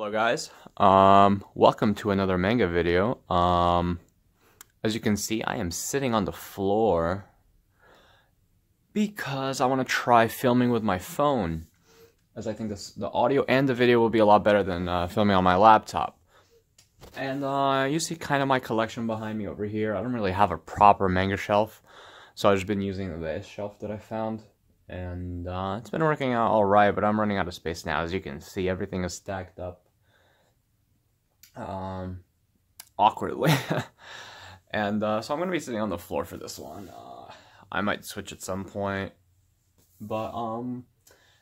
Hello guys, welcome to another manga video. As you can see, I am sitting on the floor because I want to try filming with my phone, as I think the audio and the video will be a lot better than filming on my laptop. And you see kind of my collection behind me over here. I don't really have a proper manga shelf, so I've just been using this shelf that I found. And it's been working out alright, but I'm running out of space now. As you can see, everything is stacked up awkwardly. And so I'm going to be sitting on the floor for this one. I might switch at some point. But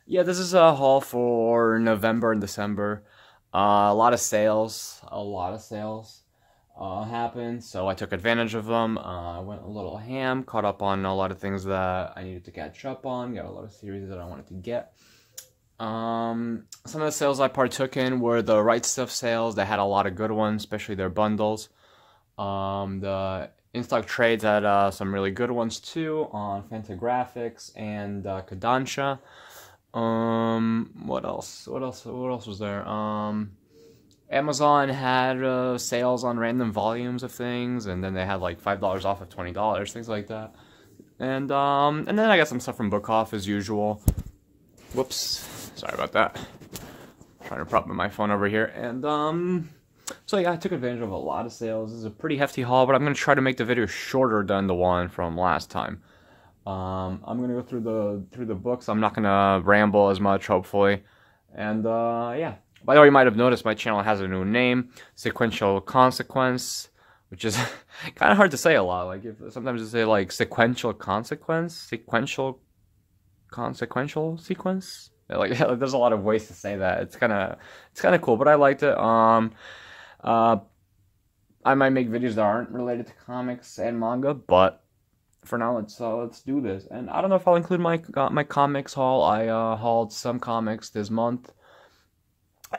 yeah, this is a haul for November and December. A lot of sales happened, so I took advantage of them. I went a little ham, caught up on a lot of things that I needed to catch up on, got a lot of series that I wanted to get. Some of the sales I partook in were the Right Stuff sales. They had a lot of good ones, especially their bundles. The in-stock trades had some really good ones too on Fantagraphics and Kodansha. What else was there? Amazon had sales on random volumes of things, and then they had like $5 off of $20, things like that. And then I got some stuff from Book Off as usual. Whoops, sorry about that. I'm trying to prop up my phone over here. And so yeah, I took advantage of a lot of sales. This is a pretty hefty haul, but I'm gonna try to make the video shorter than the one from last time. I'm gonna go through the books. I'm not gonna ramble as much, hopefully. And yeah. By the way, you might have noticed my channel has a new name, Sequential Consequence, which is kind of hard to say a lot. Like, sometimes you say like sequential consequence, sequential sequence. Like, there's a lot of ways to say that. It's kind of cool, but I liked it. I might make videos that aren't related to comics and manga, but for now, let's do this. And I don't know if I'll include my comics haul. I hauled some comics this month.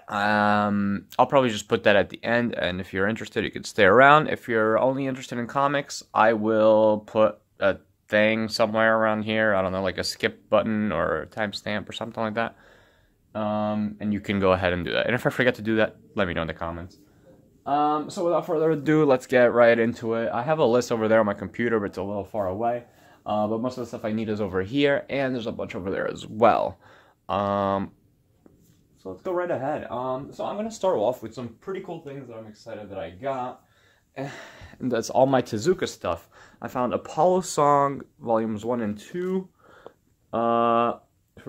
I'll probably just put that at the end, and if you're interested, you can stay around. If you're only interested in comics, I will put a thing somewhere around here. I don't know, like a skip button or a timestamp or something like that. And you can go ahead and do that. And if I forget to do that, let me know in the comments. So without further ado, let's get right into it. I have a list over there on my computer, but it's a little far away. But most of the stuff I need is over here, and there's a bunch over there as well. So let's go right ahead. So I'm going to start off with some pretty cool things that I'm excited that I got. And that's all my Tezuka stuff. I found Apollo Song Volumes 1 and 2 for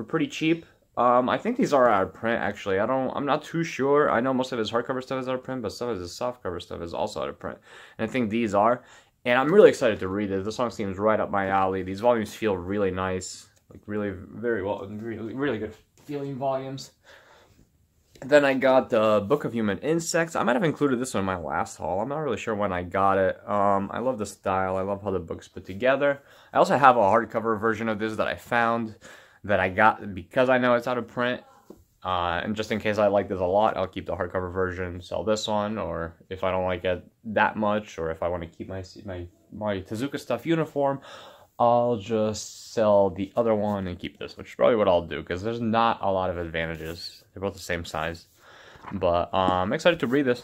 pretty cheap. I think these are out of print, actually. I'm not too sure. I know most of his hardcover stuff is out of print, but some of his softcover stuff is also out of print. And I think these are. And I'm really excited to read it. The song seems right up my alley. These volumes feel really nice. Like, really, very well, really good feeling volumes. Then I got the Book of Human Insects. I might have included this one in my last haul. I'm not really sure when I got it. I love the style. I love how the book's put together. I also have a hardcover version of this that I found that I got because I know it's out of print. And just in case I like this a lot, I'll keep the hardcover version, sell this one, or if I don't like it that much, or if I want to keep my Tezuka stuff uniform, I'll just sell the other one and keep this, which is probably what I'll do, because there's not a lot of advantages. They're both the same size. But I'm excited to read this.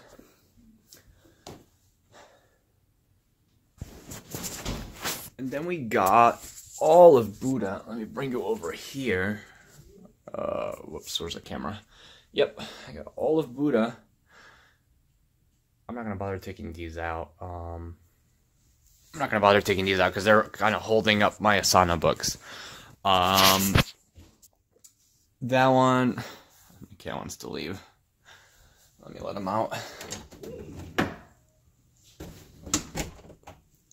And then we got all of Buddha. Let me bring you over here. Whoops, where's the camera? Yep, I got all of Buddha. I'm not going to bother taking these out. I'm not going to bother taking these out because they're kind of holding up my Asana books. That one, okay, wants to leave. Let me let him out.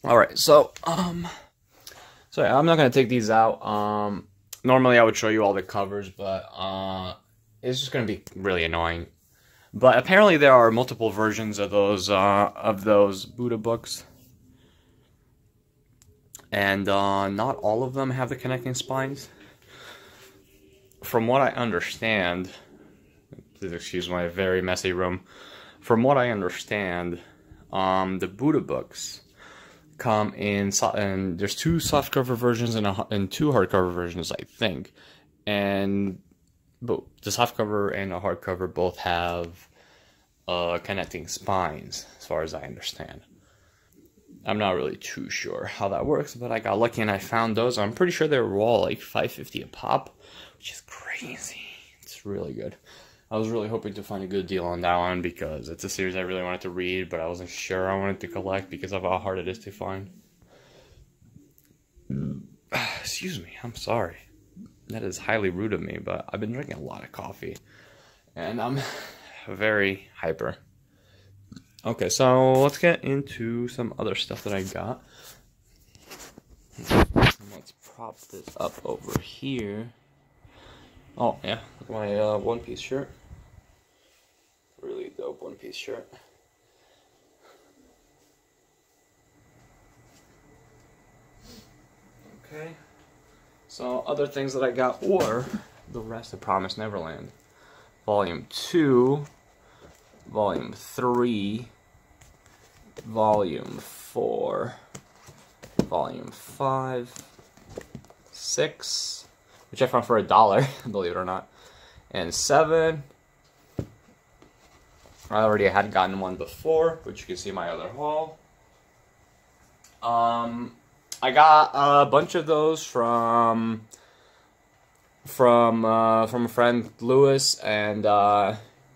Alright, so yeah, I'm not going to take these out. Normally I would show you all the covers, but it's just going to be really annoying. But apparently there are multiple versions of those Buddha books. And not all of them have the connecting spines. From what I understand, please excuse my very messy room. From what I understand, the Buddha books come in, and there's two softcover versions and two hardcover versions, I think. And but the softcover and the hardcover both have connecting spines, as far as I understand. I'm not really too sure how that works, but I got lucky and I found those. I'm pretty sure they were all like $5.50 a pop, which is crazy. It's really good. I was really hoping to find a good deal on that one because it's a series I really wanted to read, but I wasn't sure I wanted to collect because of how hard it is to find. Excuse me, I'm sorry. That is highly rude of me, but I've been drinking a lot of coffee, and I'm very hyper. Okay, so let's get into some other stuff that I got. Let's prop this up over here. Oh, yeah, look at my one-piece shirt. Really dope one-piece shirt. Okay. So, other things that I got were The Rest of Promised Neverland. Volume 2, Volume 3, Volume 4, Volume 5, 6, which I found for $1, believe it or not, and 7. I already had gotten one before, which you can see in my other haul. I got a bunch of those from a friend, Lewis, and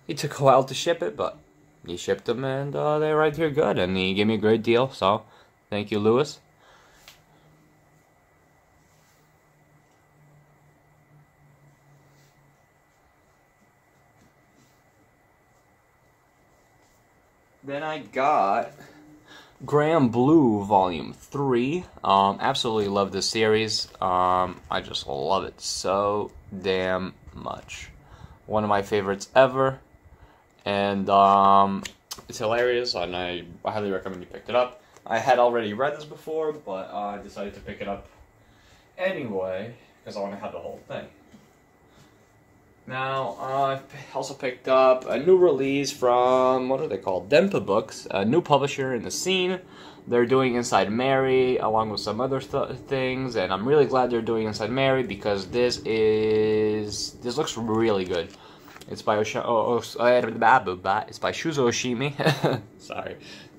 it took a while to ship it, but he shipped them, and they arrived here good, and he gave me a great deal, so thank you, Lewis. Then I got Graham Blue Volume 3. Absolutely love this series. I just love it so damn much. One of my favorites ever. And it's hilarious, and I highly recommend you pick it up. I had already read this before, but I decided to pick it up anyway, because I want to have the whole thing. Now, I also picked up a new release from, what are they called? Dempa Books, a new publisher in the scene. They're doing Inside Mary, along with some other things, and I'm really glad they're doing Inside Mary, because this looks really good. It's by it's by Shuzo Oshimi. Sorry,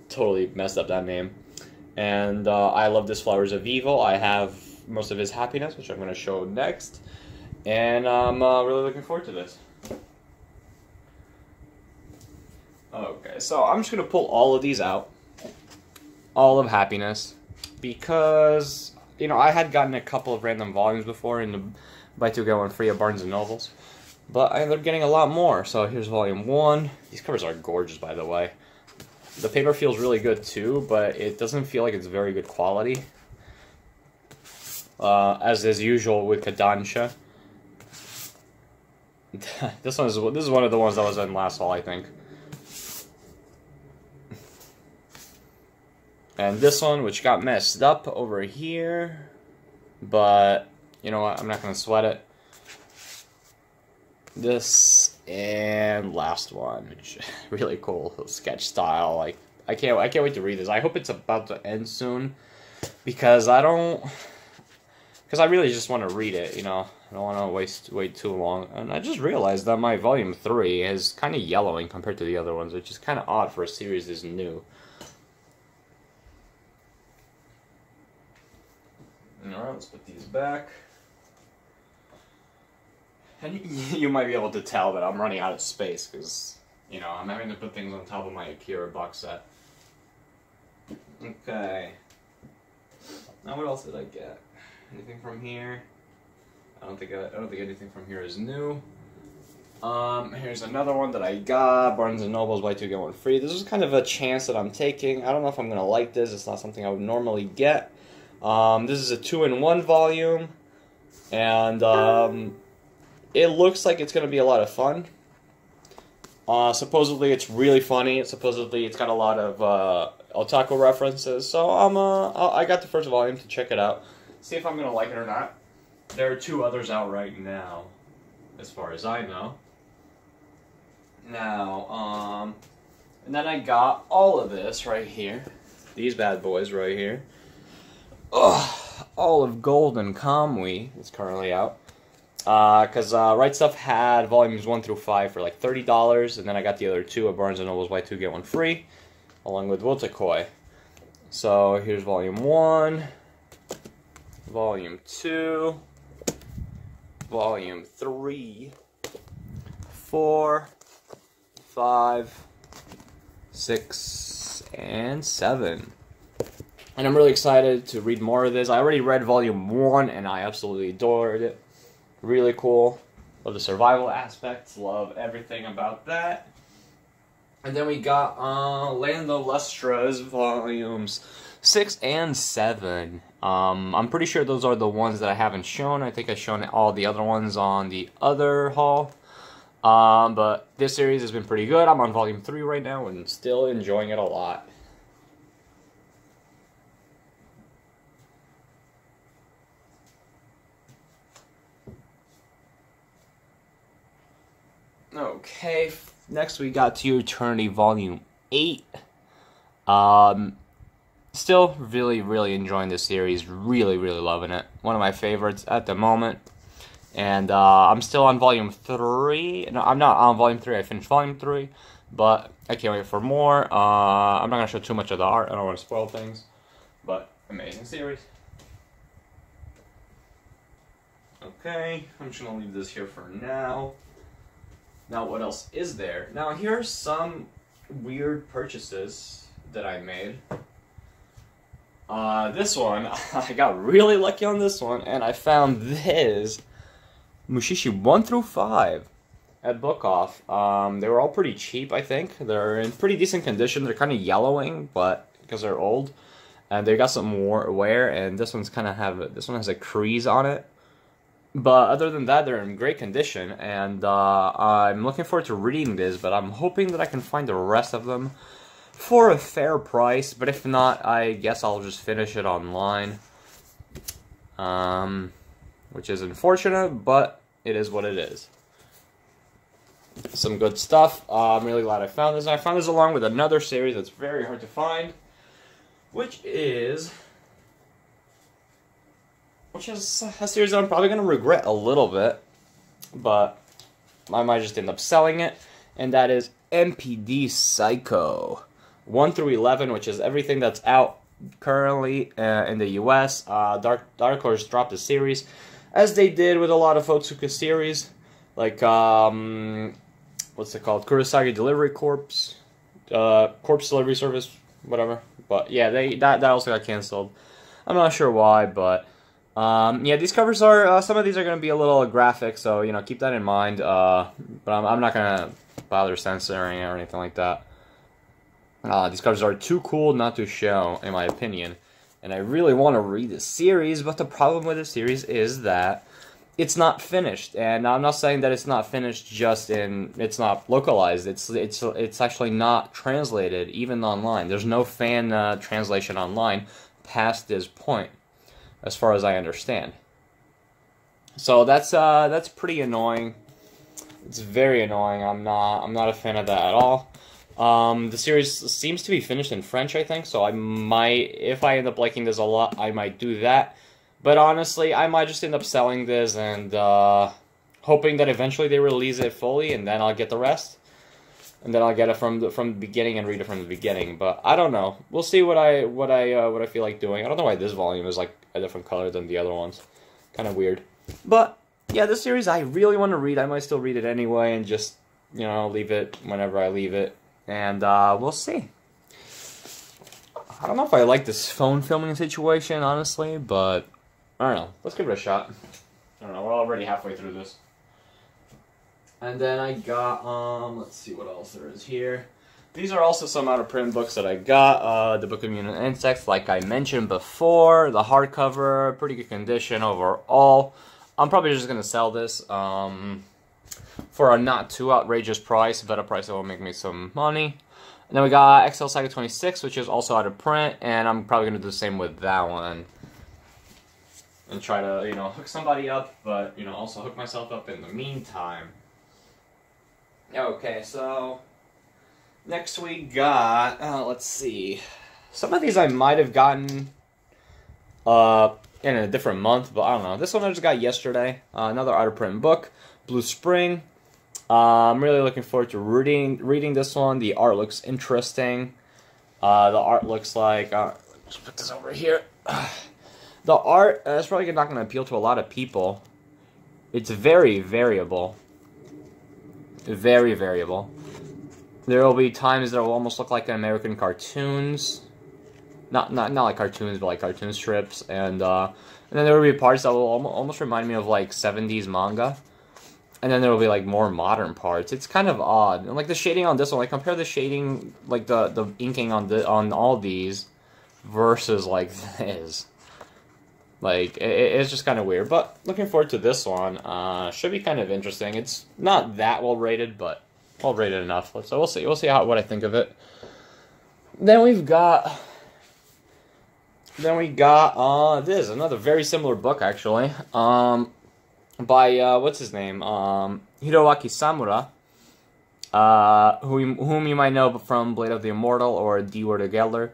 totally messed up that name. And I love this Flowers of Evil. I have most of his Happiness, which I'm going to show next. And I'm really looking forward to this. Okay, so I'm just going to pull all of these out. All of Happiness. Because, you know, I had gotten a couple of random volumes before in the Buy Two Get One Free at Barnes & Nobles. But I ended up getting a lot more. So here's Volume 1. These covers are gorgeous, by the way. The paper feels really good, too, but it doesn't feel like it's very good quality. As is usual with Kodansha. This is one of the ones that was in last haul, I think. And this one, which got messed up over here, but you know what? I'm not gonna sweat it. This and last one, which really cool sketch style. Like I can't wait to read this. I hope it's about to end soon, because I really just want to read it. You know, I don't want to wait too long. And I just realized that my volume 3 is kind of yellowing compared to the other ones, which is kind of odd for a series this new. Alright, let's put these back. And you might be able to tell that I'm running out of space, because, you know, I'm having to put things on top of my Akira box set. Okay. Now what else did I get? Anything from here? I don't think anything from here is new. Here's another one that I got. Barnes & Noble's Buy Two Get One Free. This is kind of a chance that I'm taking. I don't know if I'm gonna like this. It's not something I would normally get. This is a 2-in-1 volume, and it looks like it's gonna be a lot of fun. Supposedly it's really funny. Supposedly it's got a lot of otaku references. So I got the first volume to check it out, see if I'm gonna like it or not. There are 2 others out right now, as far as I know. Now, and then I got all of this right here. These bad boys right here. Ugh, all of Golden Kamui is currently out. because Right Stuff had volumes 1 through 5 for like $30, and then I got the other two at Barnes & Noble's Buy 2 Get 1 free, along with Wotakoi. So here's volume 1, volume 2, volume 3, 4, 5, 6, and 7. And I'm really excited to read more of this. I already read volume 1 and I absolutely adored it. Really cool. Love the survival aspects. Love everything about that. And then we got Land of Lustra's volumes 6 and 7. I'm pretty sure those are the ones that I haven't shown. I think I've shown all the other ones on the other haul. But this series has been pretty good. I'm on volume 3 right now and still enjoying it a lot. Okay, next we got To Eternity Volume 8. Still really enjoying this series. Really loving it. One of my favorites at the moment. And I'm still on Volume 3. No, I'm not on Volume 3. I finished Volume 3. But I can't wait for more. I'm not going to show too much of the art. I don't want to spoil things. But amazing series. Okay, I'm just going to leave this here for now. Now, what else is there? Now, here are some weird purchases that I made. This one, I got really lucky on this one, and I found this Mushishi 1 through 5 at Book Off. They were all pretty cheap, I think. They're in pretty decent condition. They're kind of yellowing, but because they're old, and they got some wear. And this one's this one has a crease on it. But other than that, they're in great condition, and I'm looking forward to reading this, but I'm hoping that I can find the rest of them for a fair price, but if not, I guess I'll just finish it online, which is unfortunate, but it is what it is. Some good stuff. I'm really glad I found this. I found this along with another series that's very hard to find, which is a series that I'm probably going to regret a little bit, but I might just end up selling it, and that is MPD Psycho 1 through 11, which is everything that's out currently in the US. Dark Horse dropped a series, as they did with a lot of Otsuka series, like, what's it called? Kurosagi Delivery Corpse, Corpse Delivery Service, whatever. But yeah, that also got canceled. I'm not sure why, but yeah, these covers are, some of these are going to be a little graphic, so, you know, keep that in mind, but I'm not going to bother censoring or anything like that. These covers are too cool not to show, in my opinion, and I really want to read this series, but the problem with this series is that it's not finished, and I'm not saying that it's not finished just it's not localized, it's actually not translated, even online. There's no fan translation online past this point, as far as I understand. So that's pretty annoying. It's very annoying. I'm not a fan of that at all. The series seems to be finished in French, I think, so I might, if I end up liking this a lot, I might do that. But honestly, I might just end up selling this and hoping that eventually they release it fully, and then I'll get the rest. And then I'll get it from the beginning and read it from the beginning. But I don't know. We'll see what I feel like doing. I don't know why this volume is like a different color than the other ones. Kind of weird. But yeah, this series I really want to read. I might still read it anyway and just, you know, leave it whenever I leave it. And we'll see. I don't know if I like this phone filming situation, honestly, but I don't know. Let's give it a shot. I don't know. We're already halfway through this. And then I got, let's see what else there is here. These are also some out-of-print books that I got. The Book of Mutant Insects, like I mentioned before. The hardcover, pretty good condition overall. I'm probably just going to sell this for a not too outrageous price, but a price that will make me some money. And then we got XL Saga 26, which is also out of print, and I'm probably going to do the same with that one. And try to, you know, hook somebody up, but, you know, also hook myself up in the meantime. Okay, so next we got, let's see, some of these I might have gotten in a different month, but I don't know. This one I just got yesterday. Another out of print book, Blue Spring. I'm really looking forward to reading this one. The art looks interesting. The art looks like... let's put this over here. The art is probably not going to appeal to a lot of people. It's very variable. Very variable. There will be times that will almost look like American cartoons. Not like cartoons, but like cartoon strips. And then there will be parts that will almost remind me of like 70s manga. And then there will be like more modern parts. It's kind of odd. And like the shading on this one, like compare the shading, like the inking on all these versus like this. Like it's just kind of weird. But looking forward to this one. Should be kind of interesting. It's not that well rated, but well rated enough. So we'll see. We'll see what I think of it. Then we got this, another very similar book actually. By what's his name? Hiroaki Samura. Whom you might know from Blade of the Immortal or D Were Together.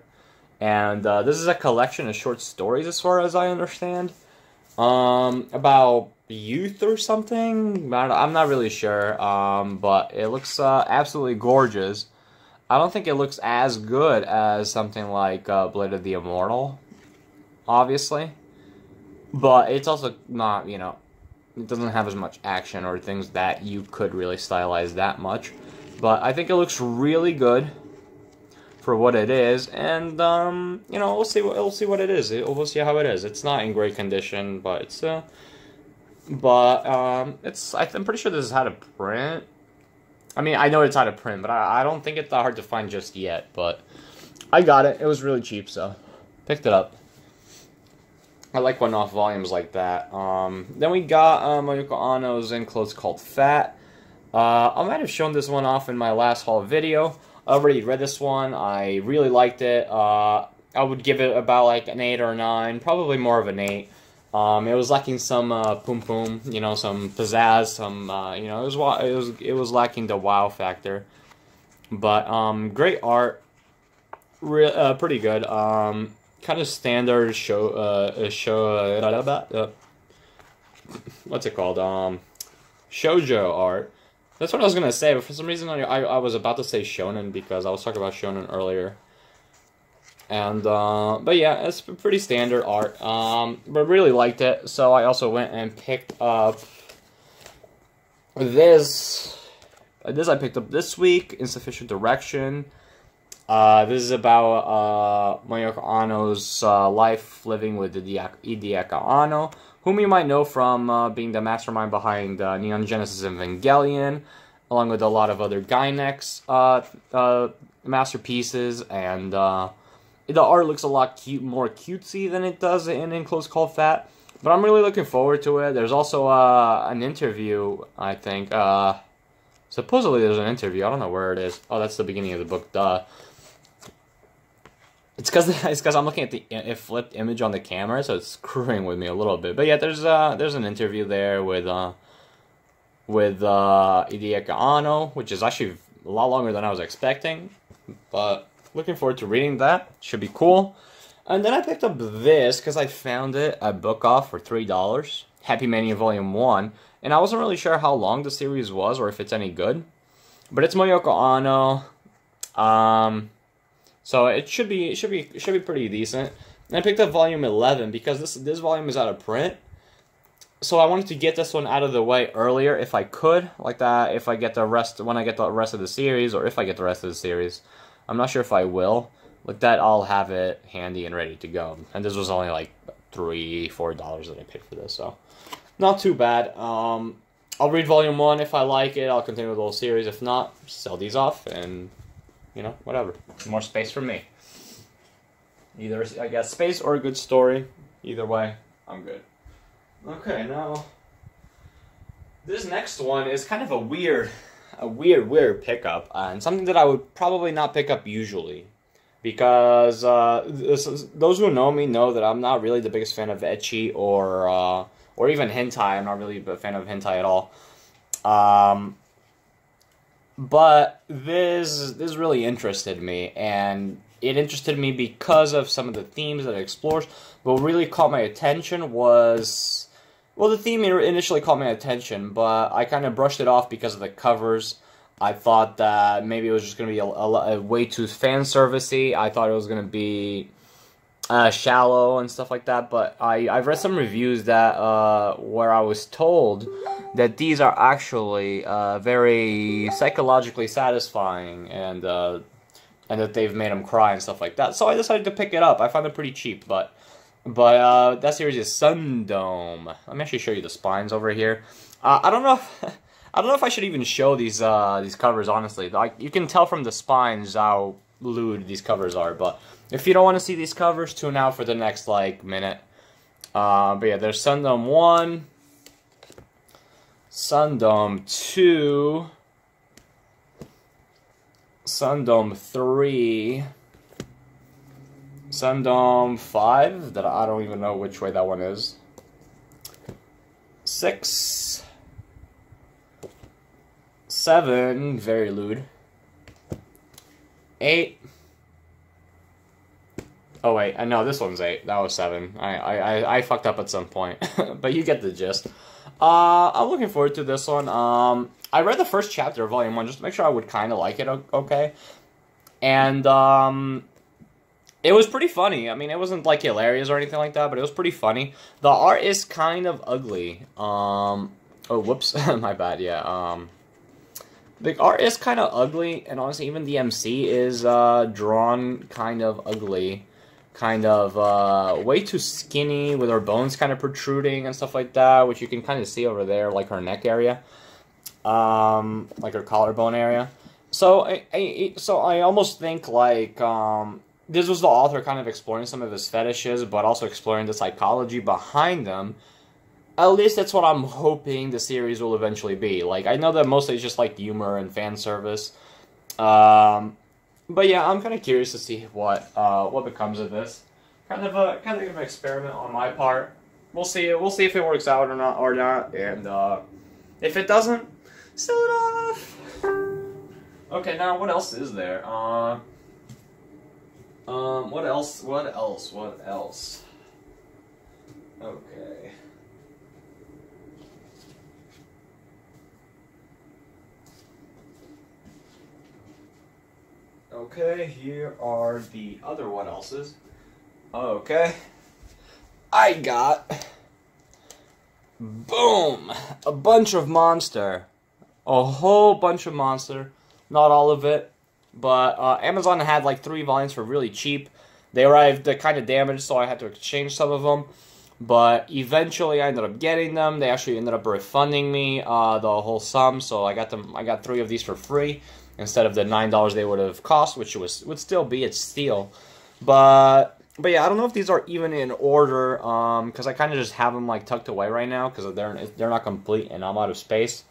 And this is a collection of short stories, as far as I understand, about youth or something. I'm not really sure, but it looks absolutely gorgeous. I don't think it looks as good as something like Blade of the Immortal, obviously, but it's also not, you know, it doesn't have as much action or things that you could really stylize that much. But I think it looks really good for what it is, and you know, we'll see what it is. We'll see how it is. It's not in great condition, but it's I'm pretty sure this is how to print. I mean, I know it's how to print, but I don't think it's that hard to find just yet. But I got it. It was really cheap, so picked it up. I like one-off volumes like that. Then we got Mayuko Anno's enclosed called Fat. I might have shown this one off in my last haul video. I already read this one. I really liked it. I would give it about like an 8 or a 9, probably more of an 8. It was lacking some poom poom, you know, some pizzazz, some you know, it was lacking the wow factor. But great art, pretty good. Kind of standard what's it called? Shoujo art. That's what I was gonna say, but for some reason I was about to say shonen because I was talking about shonen earlier. And but yeah, it's pretty standard art. But really liked it, so I also went and picked up this. This I picked up this week, Insufficient Direction. This is about Mayuko Anno's life living with Hideaki Anno, whom you might know from being the mastermind behind Neon Genesis Evangelion, along with a lot of other Gainax masterpieces, and the art looks a lot more cutesy than it does in Enclosed Called Fat, but I'm really looking forward to it. There's also an interview, I think. Supposedly there's an interview. I don't know where it is. Oh, that's the beginning of the book, duh. It's because I'm looking at the flipped image on the camera, so it's screwing with me a little bit. But yeah, there's an interview there with Hideaki Anno, which is actually a lot longer than I was expecting. But looking forward to reading that. Should be cool. And then I picked up this because I found it at Book Off for $3. Happy Mania Volume 1, and I wasn't really sure how long the series was or if it's any good. But it's Mayuko Anno. So it should be pretty decent. And I picked up volume 11 because this volume is out of print. So I wanted to get this one out of the way earlier if I could, like that. If I get the rest when I get the rest of the series, or if I get the rest of the series, I'm not sure if I will. Like that, I'll have it handy and ready to go. And this was only like $3-4 that I paid for this, so not too bad. I'll read volume 1 if I like it. I'll continue with the whole series. If not, sell these off and, you know, whatever. More space for me. Either I guess space or a good story. Either way, I'm good. Okay, now this next one is kind of a weird pickup, and something that I would probably not pick up usually, because those who know me know that I'm not really the biggest fan of ecchi or even hentai. I'm not really a fan of hentai at all. But this really interested me, and it interested me because of some of the themes that it explores. What really caught my attention was, well, the theme initially caught my attention, but I kind of brushed it off because of the covers. I thought that maybe it was just going to be a way too fan servicey. I thought it was going to be shallow and stuff like that. But I've read some reviews that where I was told that these are actually very psychologically satisfying, and that they've made them cry and stuff like that. So I decided to pick it up. I found it pretty cheap, but that series is Sundome. Let me actually show you the spines over here. I don't know if, I don't know if I should even show these covers, honestly. Like, you can tell from the spines how lewd these covers are, but if you don't want to see these covers, tune out for the next, like, minute. But yeah, there's Sundome 1, Sundome 2, Sundome 3, Sundome 5, that I don't even know which way that one is, 6, 7, very lewd, 8, oh wait, I know this one's 8, that was 7, I fucked up at some point, but you get the gist. I'm looking forward to this one. I read the first chapter of Volume 1 just to make sure I would kind of like it, okay, and, it was pretty funny. I mean, it wasn't, like, hilarious or anything like that, but it was pretty funny. The art is kind of ugly. Oh, whoops. My bad, yeah. The art is kind of ugly, and honestly, even the MC is drawn kind of ugly. Kind of way too skinny, with her bones kind of protruding and stuff like that, which you can kind of see over there, like her neck area. Like her collarbone area. So I almost think, like, this was the author kind of exploring some of his fetishes, but also exploring the psychology behind them. At least that's what I'm hoping the series will eventually be. Like, I know that mostly it's just, like, humor and fan service. But yeah, I'm kind of curious to see what becomes of this. Kind of an experiment on my part. We'll see. We'll see if it works out or not. And if it doesn't, sell it off. Okay, now what else is there? What else? Okay. Okay, here are the other what else's. Okay. I got, boom, a bunch of Monster. A whole bunch of Monster. Not all of it. But Amazon had like 3 volumes for really cheap. They arrived kind of damaged, so I had to exchange some of them. But eventually, I ended up getting them. They actually ended up refunding me the whole sum, so I got them. I got 3 of these for free instead of the $9 they would have cost, which would still be a steal. But yeah, I don't know if these are even in order, because I kind of just have them like tucked away right now because they're not complete and I'm out of space.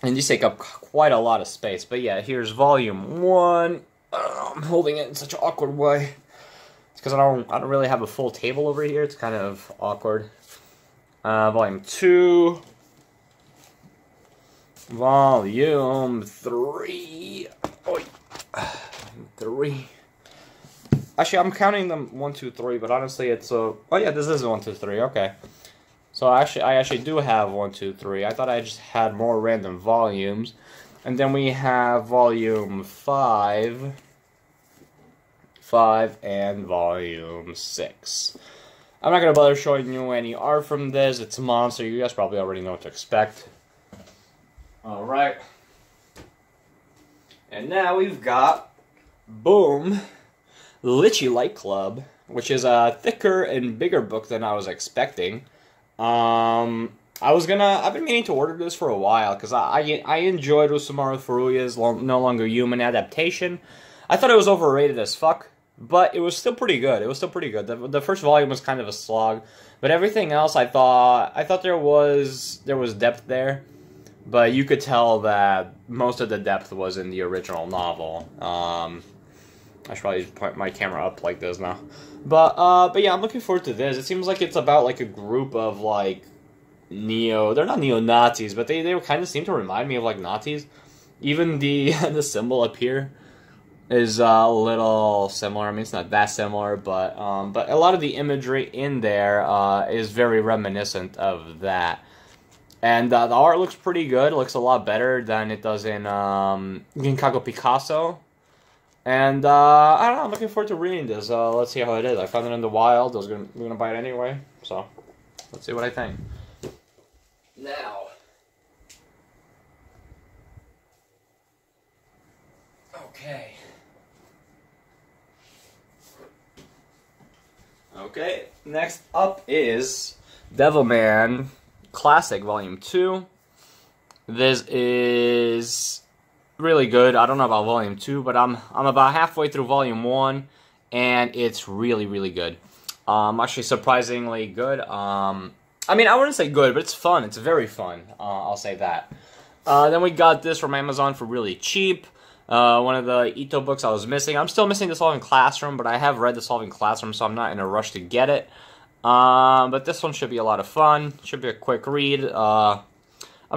And these take up quite a lot of space. But yeah, here's Volume 1. I'm holding it in such an awkward way. It's because I don't really have a full table over here. It's kind of awkward. Volume 2. Volume 3. Oh, 3. Actually, I'm counting them 1, 2, 3, but honestly, it's oh yeah, this is 1, 2, 3. Okay. So I actually do have 1, 2, 3. I thought I just had more random volumes. And then we have Volume 5, and Volume 6. I'm not going to bother showing you any art from this. It's a Monster. You guys probably already know what to expect. Alright. And now we've got, boom, Litchi Light Club, which is a thicker and bigger book than I was expecting. I've been meaning to order this for a while, because I enjoyed Usamaru Furuya's No Longer Human adaptation. I thought it was overrated as fuck, but it was still pretty good. The first volume was kind of a slog, but everything else I thought there was depth there, but you could tell that most of the depth was in the original novel. I should probably point my camera up like this now. But yeah, I'm looking forward to this. It seems like it's about like a group of like they're not neo-Nazis, but they kind of seem to remind me of like Nazis. Even the the symbol up here is a little similar. I mean, it's not that similar, but a lot of the imagery in there is very reminiscent of that. And the art looks pretty good. It looks a lot better than it does in Ginkaku Picasso. And I don't know. I'm looking forward to reading this. Let's see how it is. I found it in the wild. We're gonna buy it anyway. So let's see what I think. Now. Okay. Okay, next up is Devilman Classic Volume 2. This is really good. I don't know about Volume 2, but I'm about halfway through Volume 1, and it's really, really good. Actually surprisingly good. I mean, I wouldn't say good, but it's fun. It's very fun. I'll say that. Then we got this from Amazon for really cheap. One of the Ito books I was missing. I'm still missing the Solving Classroom, but I have read the Solving Classroom, so I'm not in a rush to get it. But this one should be a lot of fun. Should be a quick read. I'm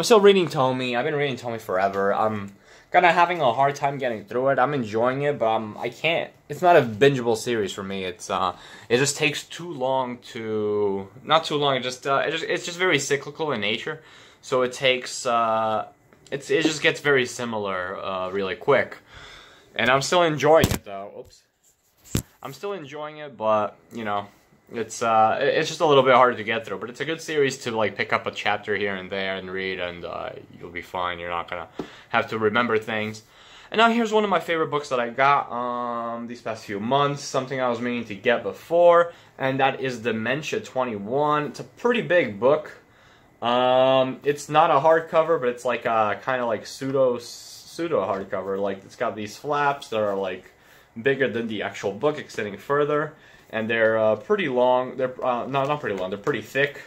still reading Tomy. I've been reading Tomy forever. I'm kind of having a hard time getting through it. I'm enjoying it, but I can't. It's not a bingeable series for me. It just takes too long to... Not too long. It's just very cyclical in nature. So it takes... It just gets very similar really quick. And I'm still enjoying it, though. Oops. I'm still enjoying it, but, you know, it's just a little bit harder to get through. But it's a good series to, like, pick up a chapter here and there and read, and you'll be fine. You're not going to have to remember things. And now here's one of my favorite books that I got these past few months. Something I was meaning to get before, and that is Dementia 21. It's a pretty big book. It's not a hardcover, but it's like a kind of like pseudo hardcover. Like, it's got these flaps that are like bigger than the actual book, extending further, and they're pretty long. They're not pretty long. They're pretty thick,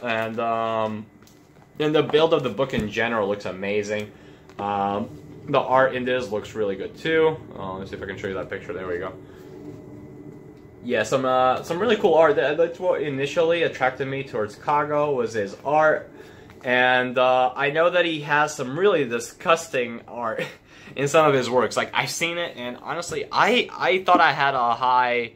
and the build of the book in general looks amazing. The art in this looks really good too. Let's see if I can show you that picture. There we go. Yeah, some really cool art. That's what initially attracted me towards Kago, was his art. And I know that he has some really disgusting art in some of his works. Like, I've seen it, and honestly, I thought I had a high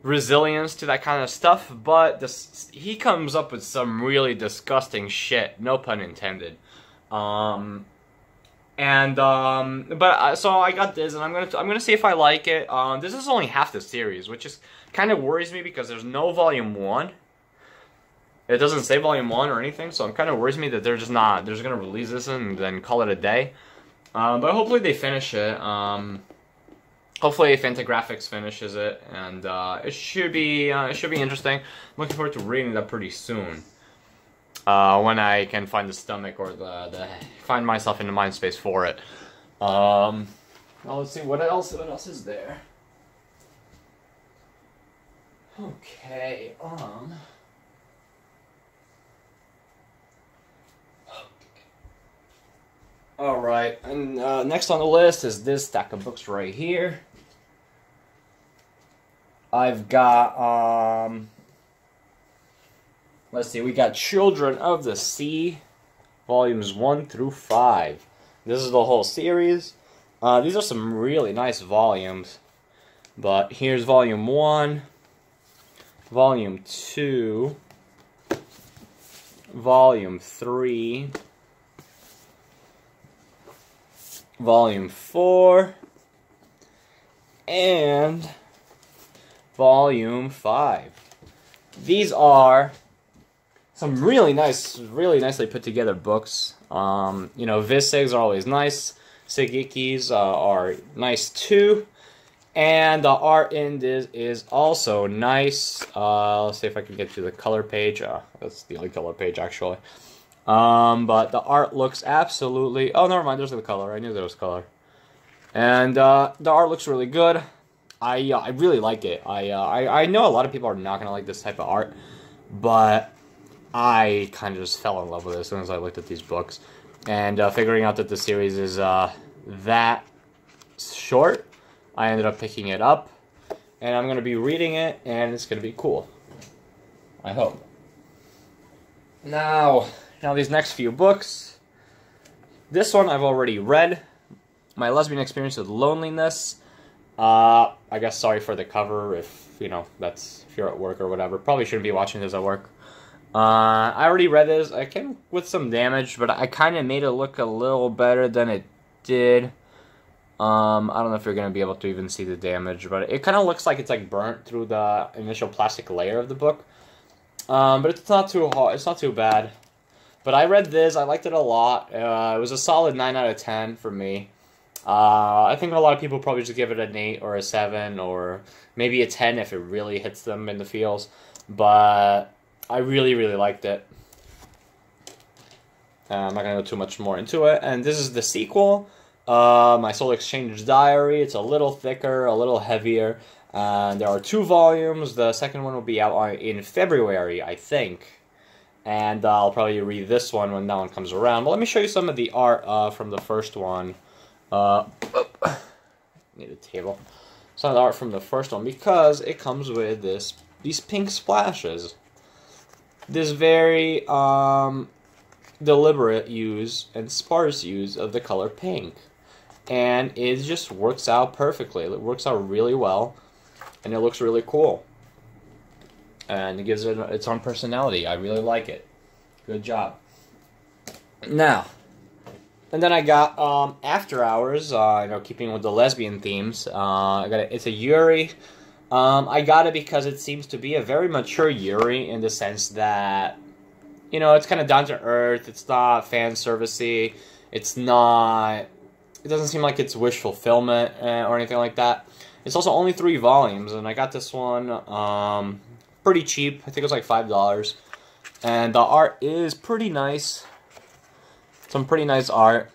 resilience to that kind of stuff, but he comes up with some really disgusting shit, no pun intended. So I got this, and I'm gonna see if I like it. This is only half the series, which is kind of worries me because there's no Volume 1. It doesn't say Volume 1 or anything, so it kind of worries me that they're just gonna release this and then call it a day. But hopefully they finish it. Hopefully Fantagraphics finishes it, and it should be interesting. I'm looking forward to reading that pretty soon. When I can find the stomach or find myself in the mind space for it. Now let's see what else is there. Okay. All right, and next on the list is this stack of books right here. I've got let's see, we got Children of the Sea, volumes 1 through 5. This is the whole series. These are some really nice volumes. But here's volume 1, volume 2, volume 3, volume 4, and volume 5. These are some really nicely put together books. You know, Visigs are always nice. Sigikis are nice too. And the art in this is also nice. Let's see if I can get to the color page. That's the only color page, actually. But the art looks absolutely... Oh, never mind, there's the color. I knew there was color. And the art looks really good. I really like it. I know a lot of people are not going to like this type of art, but I kind of just fell in love with it as soon as I looked at these books. And figuring out that the series is that short, I ended up picking it up. And I'm going to be reading it, and it's going to be cool. I hope. Now these next few books This one I've already read. My Lesbian Experience with Loneliness. I guess sorry for the cover if, you know, if you're at work or whatever. Probably shouldn't be watching this at work. I already read this. I came with some damage, but I kind of made it look a little better than it did. I don't know if you're going to be able to even see the damage, but it kind of looks like it's like burnt through the initial plastic layer of the book. But it's not too hard. It's not too bad. But I read this. I liked it a lot. It was a solid 9 out of 10 for me. I think a lot of people probably just give it an 8 or a 7 or maybe a 10 if it really hits them in the feels. But I really, really liked it. I'm not going to go too much more into it. And this is the sequel, My Soul Exchange Diary. It's a little thicker, a little heavier. There are 2 volumes. The second one will be out in February, I think. And I'll probably read this one when that one comes around. But let me show you some of the art from the first one. Need a table. Some of the art from the first one because it comes with these pink splashes. This very deliberate use and sparse use of the color pink. And it just works out perfectly. It works out really well. And it looks really cool. And it gives it its own personality. I really like it. Good job. Now, and then I got After Hours, you know, keeping with the lesbian themes. It's a Yuri. I got it because it seems to be a very mature Yuri in the sense that, you know, it's kind of down to earth. It's not fan servicey. It doesn't seem like it's wish fulfillment or anything like that. It's also only 3 volumes, and I got this one pretty cheap. I think it was like $5. And the art is pretty nice. Some pretty nice art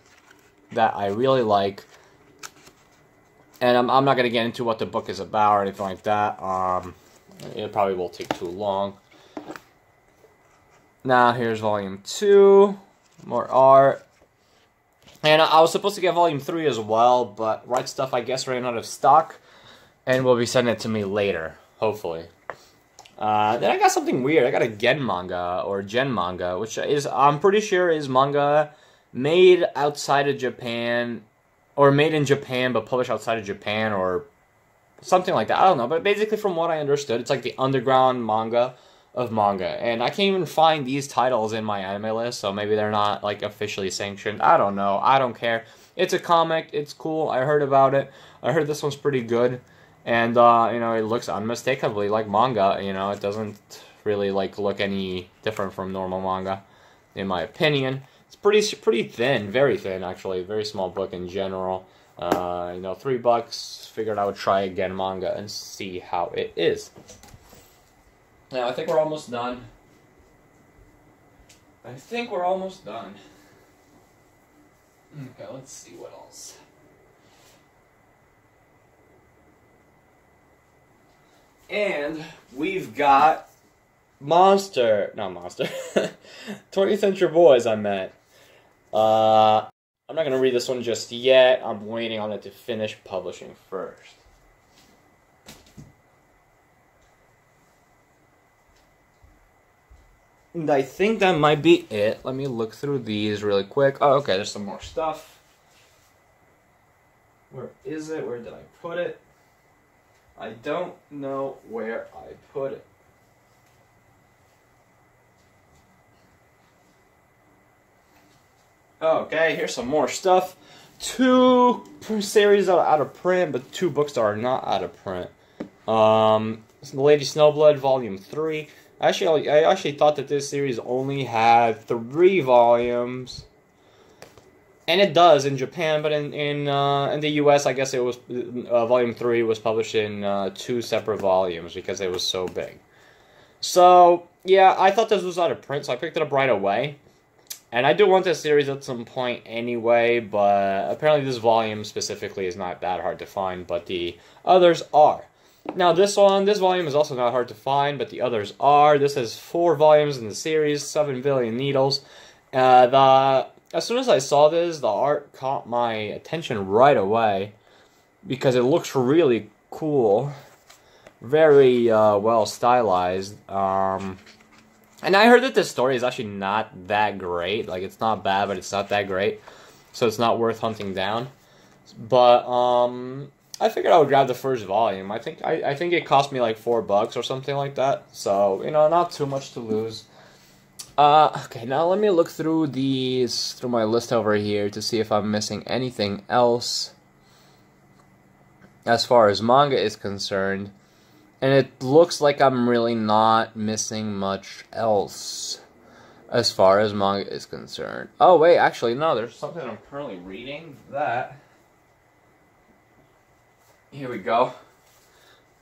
that I really like. And I'm not going to get into what the book is about or anything like that. It probably will take too long. Now, here's volume 2. More art. And I was supposed to get volume 3 as well, but Right Stuff, I guess, ran out of stock. And will be sending it to me later, hopefully. Then I got something weird. I got a Gen manga, or Gen manga, which is, I'm pretty sure is manga made outside of Japan, or made in Japan but published outside of Japan, or something like that. I don't know, but basically from what I understood, it's like the underground manga of manga. And I can't even find these titles in my anime list, so maybe they're not like officially sanctioned. I don't know. I don't care. It's a comic. It's cool. I heard about it. I heard this one's pretty good. And, you know, it looks unmistakably like manga. You know, it doesn't really, like, look any different from normal manga, in my opinion. It's pretty thin, very thin, actually. Very small book in general. You know, $3. Figured I would try again manga and see how it is. Now, I think we're almost done. Okay, let's see what else. And we've got 20th Century Boys, I meant. I'm not going to read this one just yet. I'm waiting on it to finish publishing first. And I think that might be it. Let me look through these really quick. Oh, okay, there's some more stuff. Where is it? Where did I put it? I don't know where I put it. Okay, here's some more stuff. 2 series that are out of print, but 2 books that are not out of print. Lady Snowblood, Volume 3. I actually thought that this series only had 3 volumes. And it does in Japan, but in the U.S., I guess it was Volume 3 was published in 2 separate volumes because it was so big. So yeah, I thought this was out of print, so I picked it up right away. And I do want this series at some point anyway, but apparently this volume specifically is not that hard to find, but the others are. Now this volume is also not hard to find, but the others are. This has 4 volumes in the series, 7 billion needles. As soon as I saw this, the art caught my attention right away because it looks really cool, very well stylized. And I heard that this story is actually not that great. Like, it's not bad, but it's not that great. so it's not worth hunting down. But I figured I would grab the first volume. I think it cost me like $4 or something like that. So, you know, not too much to lose. Okay, now let me look through my list over here to see if I'm missing anything else as far as manga is concerned. And it looks like I'm really not missing much else as far as manga is concerned. Oh, wait, actually, no, there's something I'm currently reading that... Here we go.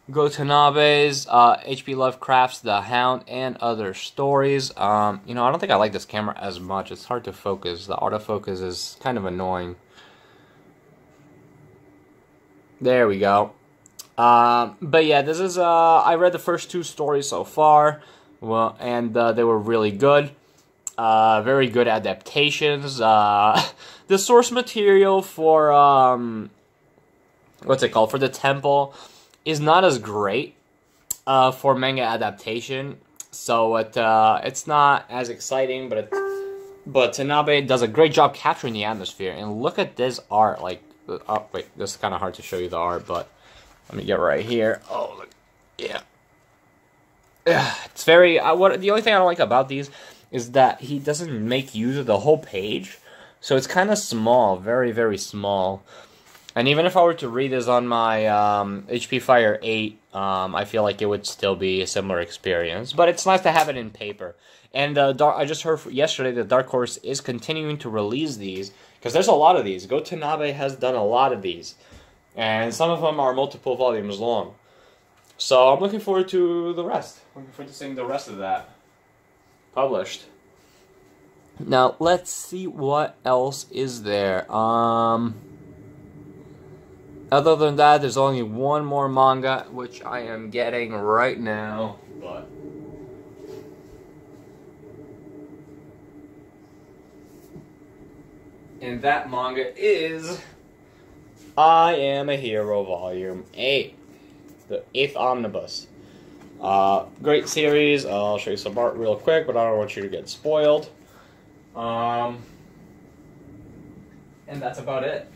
Gotanabe's H.P. Lovecraft's The Hound and Other Stories. You know, I don't think I like this camera as much. It's hard to focus. The autofocus is kind of annoying. There we go. But yeah, this is, I read the first 2 stories so far. Well, and they were really good. Very good adaptations. The source material for, what's it called? For the Temple is not as great for manga adaptation, so it's not as exciting. But Tanabe does a great job capturing the atmosphere. And look at this art. Like, oh wait, this is kind of hard to show you the art, but let me get right here. Oh, look, yeah, it's very. The only thing I don't like about these is that he doesn't make use of the whole page, so it's kind of small, very, very small. And even if I were to read this on my HP Fire 8, I feel like it would still be a similar experience. But it's nice to have it in paper. And I just heard yesterday that Dark Horse is continuing to release these, because there's a lot of these. Gotanabe has done a lot of these. And some of them are multiple volumes long. So I'm looking forward to the rest. Looking forward to seeing the rest of that published. Now, let's see what else is there. Other than that, there's only one more manga, which I am getting right now. But and that manga is I Am a Hero Volume 8. The 8th omnibus. Great series. I'll show you some art real quick, but I don't want you to get spoiled. And that's about it.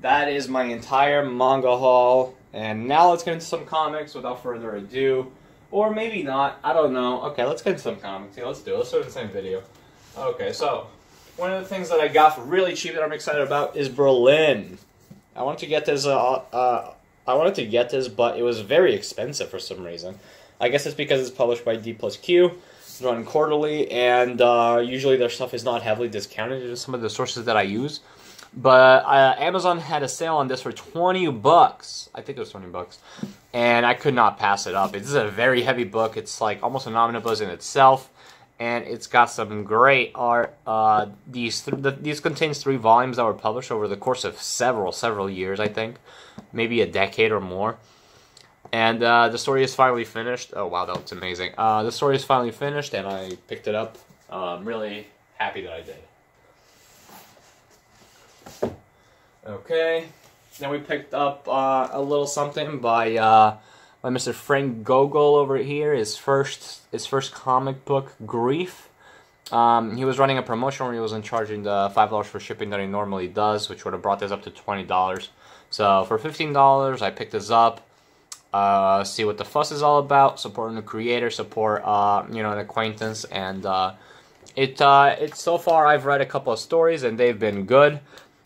That is my entire manga haul. And now let's get into some comics without further ado. Or maybe not. I don't know. Okay, let's get into some comics. Yeah, let's do it. Let's start the same video. Okay, so one of the things that I got for really cheap that I'm excited about is Berlin. I wanted to get this. But it was very expensive for some reason. I guess it's because it's published by D+Q. It's run quarterly, and usually their stuff is not heavily discounted in some of the sources that I use. But Amazon had a sale on this for $20. I think it was $20. And I could not pass it up. This is a very heavy book. It's like almost an omnibus in itself. And it's got some great art. These contains 3 volumes that were published over the course of several years, I think. Maybe a decade or more. And the story is finally finished. Oh, wow, that looks amazing. The story is finally finished, and I picked it up. I'm really happy that I did. Okay, then we picked up a little something by Mr. Frank Gogol over here. His first comic book, Grief. He was running a promotion where he wasn't charging the $5 for shipping that he normally does, which would have brought this up to $20. So for $15, I picked this up. See what the fuss is all about. Supporting the creator, support an acquaintance, and it's so far I've read a couple of stories and they've been good.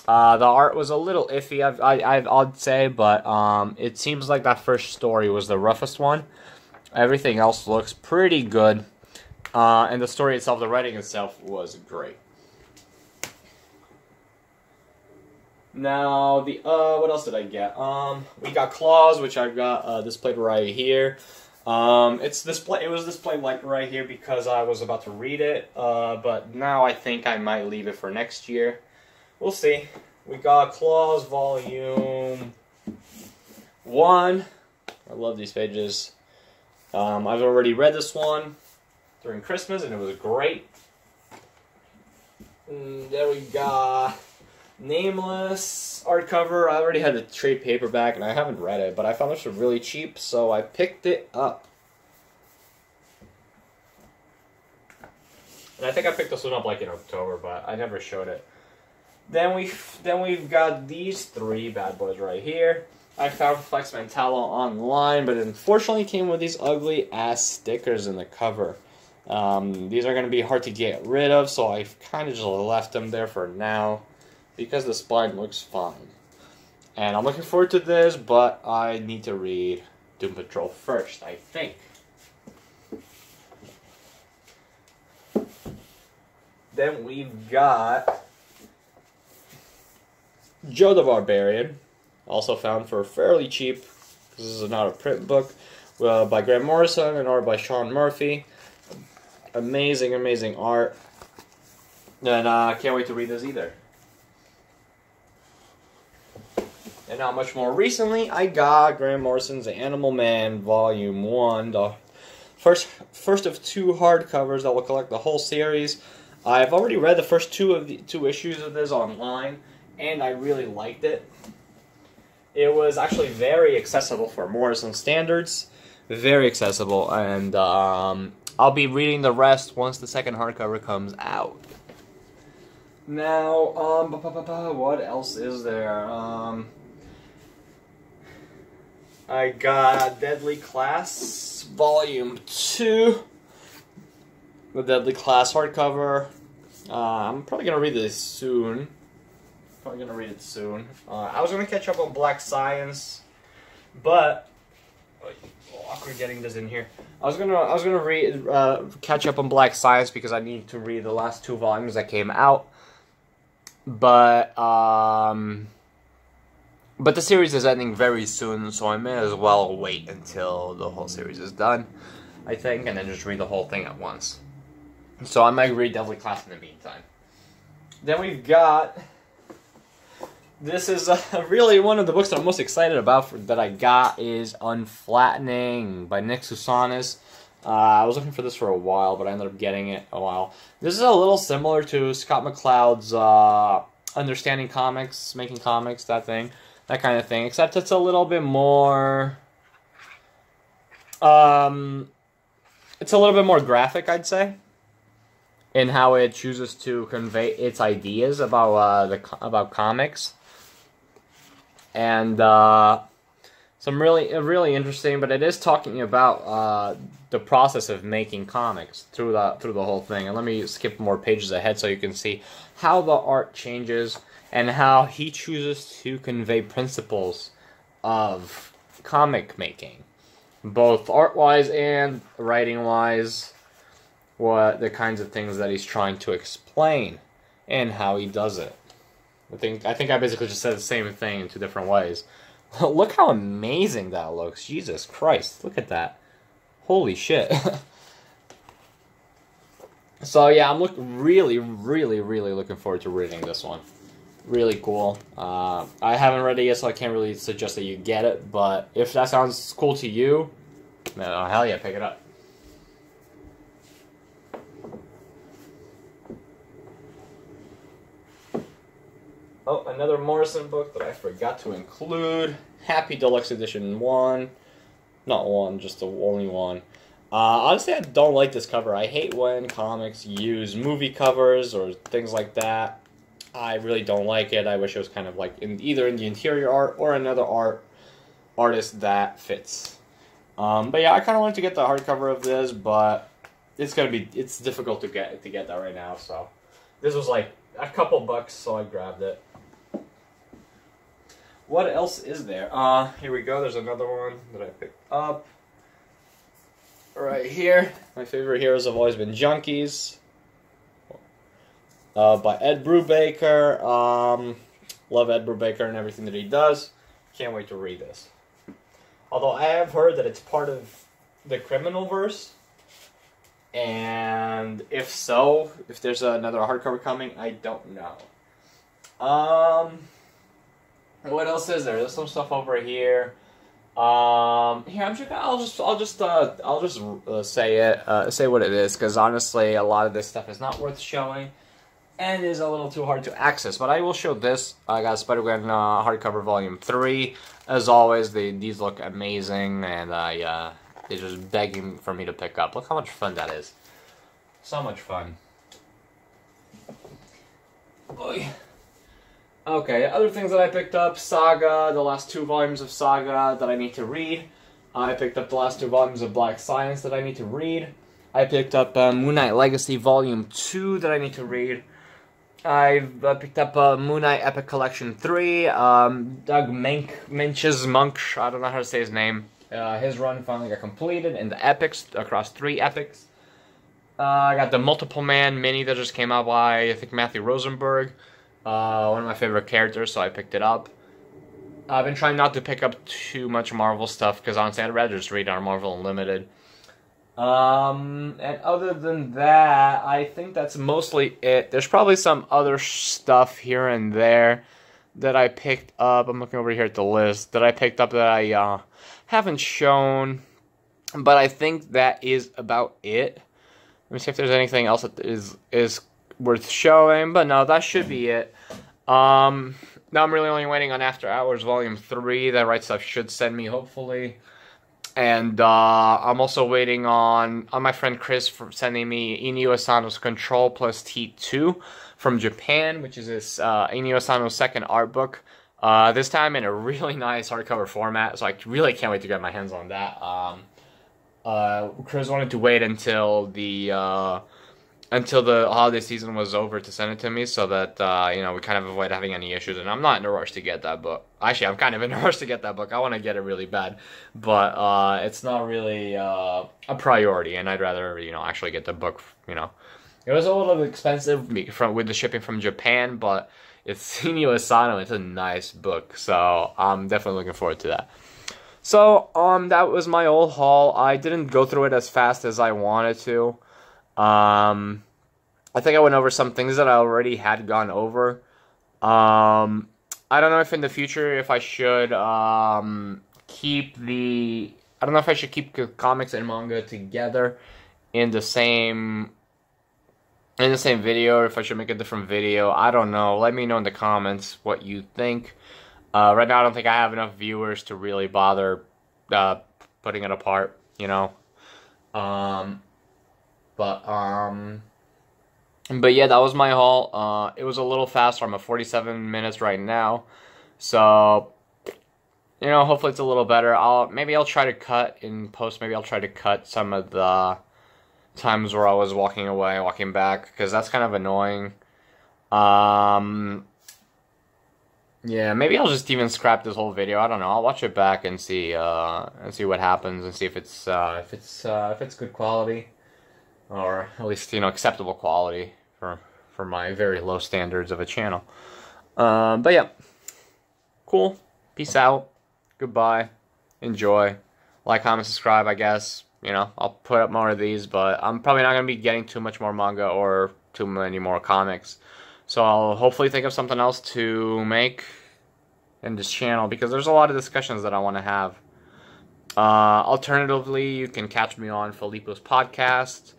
The art was a little iffy, I'd say, but it seems like that first story was the roughest one. Everything else looks pretty good, and the story itself, the writing itself, was great. Now, what else did I get? We got Claws, which I've got displayed right here. It was displayed like right here because I was about to read it, but now I think I might leave it for next year. We'll see. We got Claws Volume 1. I love these pages. I've already read this one during Christmas, and it was great. There we got Nameless art cover. I already had the trade paperback, and I haven't read it, but I found this one really cheap, so I picked it up. And I think I picked this one up like in October, but I never showed it. Then we've got these three bad boys right here. I found Flex Mentallo online, but unfortunately came with these ugly ass stickers in the cover. These are going to be hard to get rid of, so I've kind of just left them there for now because the spine looks fine. And I'm looking forward to this, but I need to read Doom Patrol first, I think. Then we've got Joe the Barbarian, also found for fairly cheap. This is not a print book, by Grant Morrison and art by Sean Murphy. Amazing, amazing art. And I can't wait to read this either. And now, much more recently, I got Grant Morrison's Animal Man Volume 1, the first of two hardcovers that will collect the whole series. I've already read the first two issues of this online, and I really liked it. It was actually very accessible for Morrison standards, very accessible, and I'll be reading the rest once the second hardcover comes out. Now, what else is there? I got Deadly Class Volume 2, the Deadly Class hardcover. I'm probably going to read this soon. I was going to catch up on Black Science, but awkward getting this in here. I was gonna read catch up on Black Science because I need to read the last two volumes that came out, but the series is ending very soon, so I may as well wait until the whole series is done, I think, and then just read the whole thing at once. So I might read Deadly Class in the meantime. Then we've got, this is really one of the books that I'm most excited about that I got is Unflattening by Nick Susanis. I was looking for this for a while, but I ended up getting it a while. This is a little similar to Scott McCloud's Understanding Comics, Making Comics, that kind of thing, except it's a little bit more, it's a little bit more graphic, I'd say, in how it chooses to convey its ideas about comics. And some really interesting, but it is talking about the process of making comics through the whole thing. And let me skip more pages ahead so you can see how the art changes and how he chooses to convey principles of comic making, both art-wise and writing-wise, what the kinds of things that he's trying to explain and how he does it. I think I basically just said the same thing in two different ways. Look how amazing that looks. Jesus Christ, look at that. Holy shit. So yeah, I'm really looking forward to reading this one. Really cool. I haven't read it yet, so I can't really suggest that you get it, but if that sounds cool to you, oh, hell yeah, pick it up. Oh, another Morrison book that I forgot to include. Happy Deluxe Edition 1. Not one, just the only one. Honestly, I don't like this cover. I hate when comics use movie covers or things like that. I really don't like it. I wish it was kind of like either in the interior art or another artist that fits. But yeah, I kind of wanted to get the hardcover of this, but it's difficult to get that right now. So this was like a couple bucks, so I grabbed it. What else is there? Here we go. There's another one that I picked up. Right here. My favorite heroes have always been Junkies. By Ed Brubaker. Love Ed Brubaker and everything that he does. Can't wait to read this. Although I have heard that it's part of the Criminal Verse. And if so, if there's another hardcover coming, I don't know. What else is there? There's some stuff over here. Here, I'll just say what it is, because honestly, a lot of this stuff is not worth showing, and is a little too hard to access. But I will show this. I got Spider-Gwen hardcover volume 3. As always, these look amazing, and they're just begging for me to pick up. Look how much fun that is. So much fun. Oy. Okay, other things that I picked up, Saga, the last 2 volumes of Saga that I need to read. I picked up the last 2 volumes of Black Science that I need to read. I picked up Moon Knight Legacy Volume 2 that I need to read. I've picked up Moon Knight Epic Collection 3. Doug Mench's I don't know how to say his name. His run finally got completed in the epics, across 3 epics. I got the Multiple Man mini that just came out by, I think, Matthew Rosenberg. One of my favorite characters, so I picked it up. I've been trying not to pick up too much Marvel stuff, because honestly, I'd rather just read our Marvel Unlimited. And other than that, I think that's mostly it. There's probably some other stuff here and there that I picked up. I'm looking over here at the list that I picked up that I haven't shown, but I think that is about it. Let me see if there's anything else that is worth showing, but no, that should be it. Now I'm really only waiting on After Hours Volume 3 that Right Stuff should send me, hopefully. And I'm also waiting on my friend Chris for sending me Inio Asano's Control plus T2 from Japan, which is this Inio Asano's second art book. This time in a really nice hardcover format, so I really can't wait to get my hands on that. Chris wanted to wait until the holiday season was over to send it to me, so that you know, we kind of avoid having any issues. And I'm not in a rush to get that book. Actually, I'm kind of in a rush to get that book. I want to get it really bad, but it's not really a priority, and I'd rather, you know, actually get the book. You know, it was a little expensive with the shipping from Japan, but it's Inio Asano. It's a nice book, so I'm definitely looking forward to that. So that was my old haul. I didn't go through it as fast as I wanted to. I think I went over some things that I already had gone over. I don't know if in the future if I should keep the comics and manga together in the same video, or if I should make a different video. I don't know. Let me know in the comments what you think. Right now I don't think I have enough viewers to really bother putting it apart, you know. But yeah, that was my haul. It was a little faster. I'm at 47 minutes right now, so you know, hopefully it's a little better. Maybe I'll try to cut in post. Maybe I'll try to cut some of the times where I was walking away, walking back, because that's kind of annoying. Yeah, maybe I'll just even scrap this whole video. I don't know. I'll watch it back and see what happens, and see if it's good quality, or at least, you know, acceptable quality for my very low standards of a channel. But yeah, cool. Peace out. Goodbye. Enjoy. Like, comment, subscribe. I guess, you know, I'll put up more of these, but I'm probably not gonna be getting too much more manga or too many more comics. So I'll hopefully think of something else to make in this channel, because there's a lot of discussions that I want to have. Alternatively, you can catch me on Filippo's podcast.